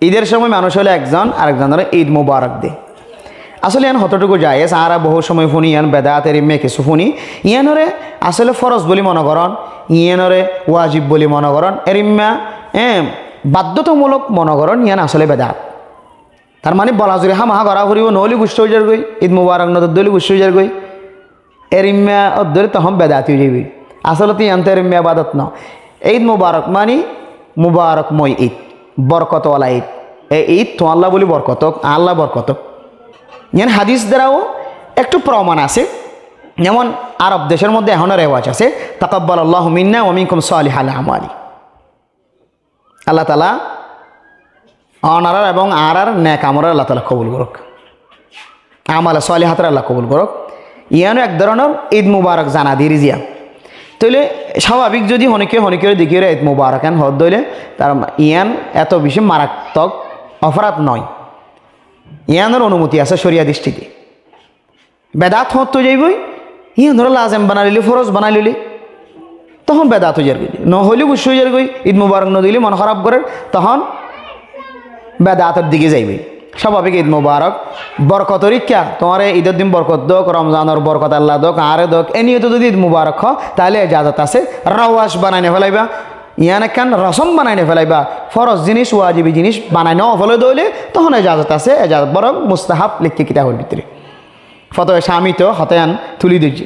ঈদের সময় মানুষ হলে একজন আরেকজনের ঈদ মুবারক দে আসলে ইয়ান হতটুকু যায় সারা বহু সময় শুনি ইয়ান বেদাতের মেয়ে কিছু শুনি ইয়ানরে আসলে ফরজ বলি মনে করেন ইয়ানরে ওয়াজিব বলি মনে করেন এরিম্মা বাধ্যতামূলক মনে করেন ইয়ান আসলে বেদাত তার মানে বলা জুড়ে হামাহা করা ফুরিব নহলি গুষ্ট হয়ে যার গই ঈদ মুবারক নদর দলি গুষ্ট হয়ে যার গই এরিম্মা অদ্দরে তখন বেদাত হয়ে যাবি আসলে তুই আনতে এরিম্মা বাদত ন ঈদ মুবারক মানে মুবারকময় ঈদ বরকতওয়ালা ঈদ এই ঈদ তো আল্লাহ বলি বরকতক আল্লাহ বরকতক ইয়ান হাদিস দ্বারাও একটু প্রমাণ আছে যেমন আরব দেশের মধ্যে এখনও রেওয়াজ আছে তাকাব্বাল আল্লাহু মিন্না ওয়া মিনকুম সালিহাল আমালি আল্লাহ তাআলা অনারার এবং আরার নেক আমলের আল্লাহ তাআলা কবুল করুক আমাল সালিহাতের আল্লাহ কবুল করুক ইয়ানও এক ধরনের ঈদ মুবারক জানা দিয়ে রিজিয়া তাইলে স্বাভাবিক যদি হনিকে দেখিয়ে ঈদ মুবারক এন হদ দইলে তার ইয়ান এত বেশি মারাত্মক অপরাধ নয় ইয়ানোর অনুমতি আছে শরিয়া দৃষ্টিতে বেদাত হত তো যাইবই ইয়ান ধরো লাজেম বানাই লিলি ফরজ বানাই লিলি তখন বেদাত হয়ে যাবে নহলে গুস হয়ে যাবে ঈদ মুবারক নদিলে মন খারাপ করে তখন বেদাতের দিকে যাইবে স্বাভাবিক ঈদ মুবারক বরকত রিক্ষা তোমার ঈদের দিন বরকত দোক রমজানের বরকত আল্লাহ দোক আরে দোক এ নিয়ে তো যদি ঈদ মুবারক হ তাহলে এজাজত আছে রাওয়াস বানাই নে ফেলাইবা ইয়ান একখান রসম বানাই নে ফেলাইবা ফরজ জিনিস ওয়াজিবি জিনিস বানাই নেওয়া ফলে দইলে তখন এজাজত আছে এজাজত বরং মুস্তাহাব লিখকে কিতাবের ভিতরে ফতোয়া স্বামী তো হতায়ান তুলি দিচ্ছে